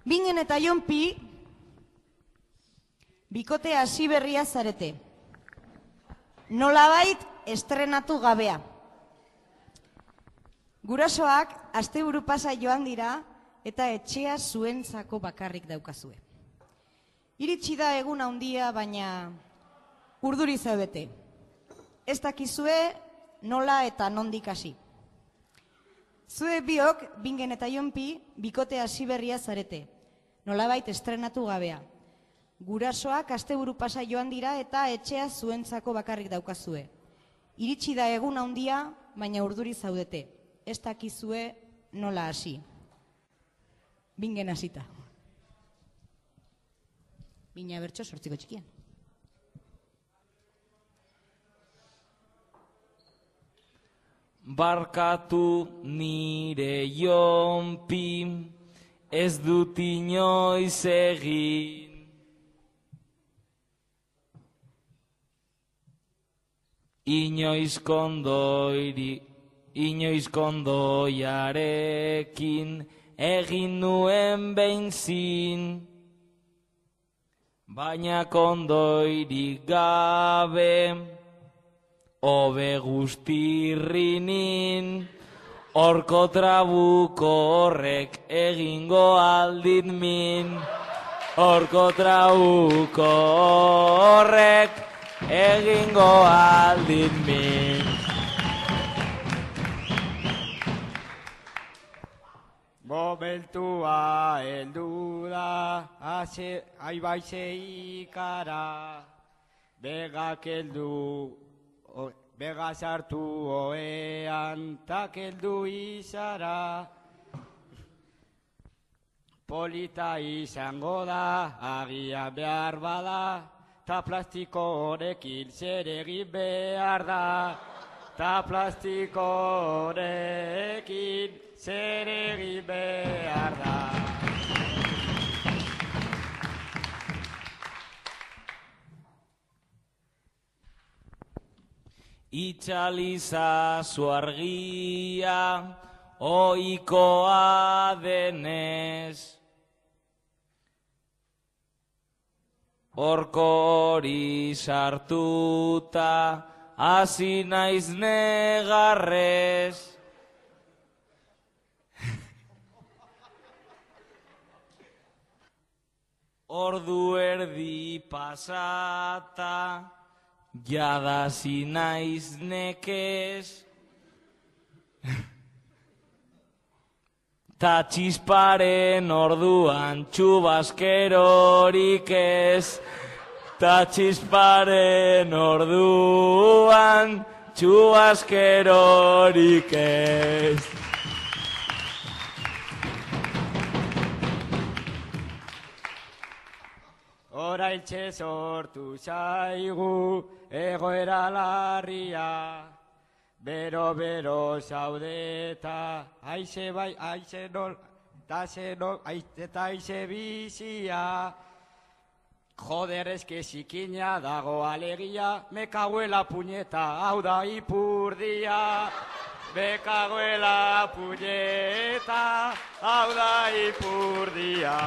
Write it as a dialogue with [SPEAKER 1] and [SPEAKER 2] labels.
[SPEAKER 1] Bingen eta Jonpi, bikote hasi berria zarete. Nolabait estrenatu gabea. Gurasoak asteburu pasa joan dira eta etxea zuentzako bakarrik daukazue. Iritsi da egun handia, baina urduri zaudete. Ez dakizue nola eta nondik hasi. Zue biok, Bingen eta Jonpi, bikote hasi berria zarete. Nolabait estrenatu gabea. Gurasoak asteburu pasa joan dira eta etxea zuentzako bakarrik daukazue. Iritsi da egun handia, baina urduri zaudete. Ez dakizue nola hasi. Bingen hasita. Bina bertso sortziko txikian.
[SPEAKER 2] Barkatu nire Jonpi, ez dut inoiz egin. Inoiz kondoiarekin egin nuen behinzin, baina kondoirik gabe, hobe guztirrinin, horko trabuko horrek egingo aldit min. Horko trabuko horrek egingo aldit min.
[SPEAKER 3] Momentua heldu da, aibaize ikara, begak heldu, bega sartu oean, tak heldu izara. Polita izango da, agia behar bada, ta plastiko horekin zer egin behar da. Ta plastiko horekin zer egin behar da.
[SPEAKER 2] Itxalizazu argia, ohikoa denez. Horko hori sartuta, hasi naiz negarrez. Ordu erdi pasata, jadasi naiz nekez. Ta txisparen orduan txubaskerorik ez. Ta txisparen orduan txubaskerorik ez.
[SPEAKER 3] Oraintxe sortu zaigu egoera larria, bero zaudeta, aize bai, aize nol, eta aize bizia. Joder, eske zikina dago alegia, me caguela puñeta, hau da ipurdia. Me caguela puñeta, hau da ipurdia.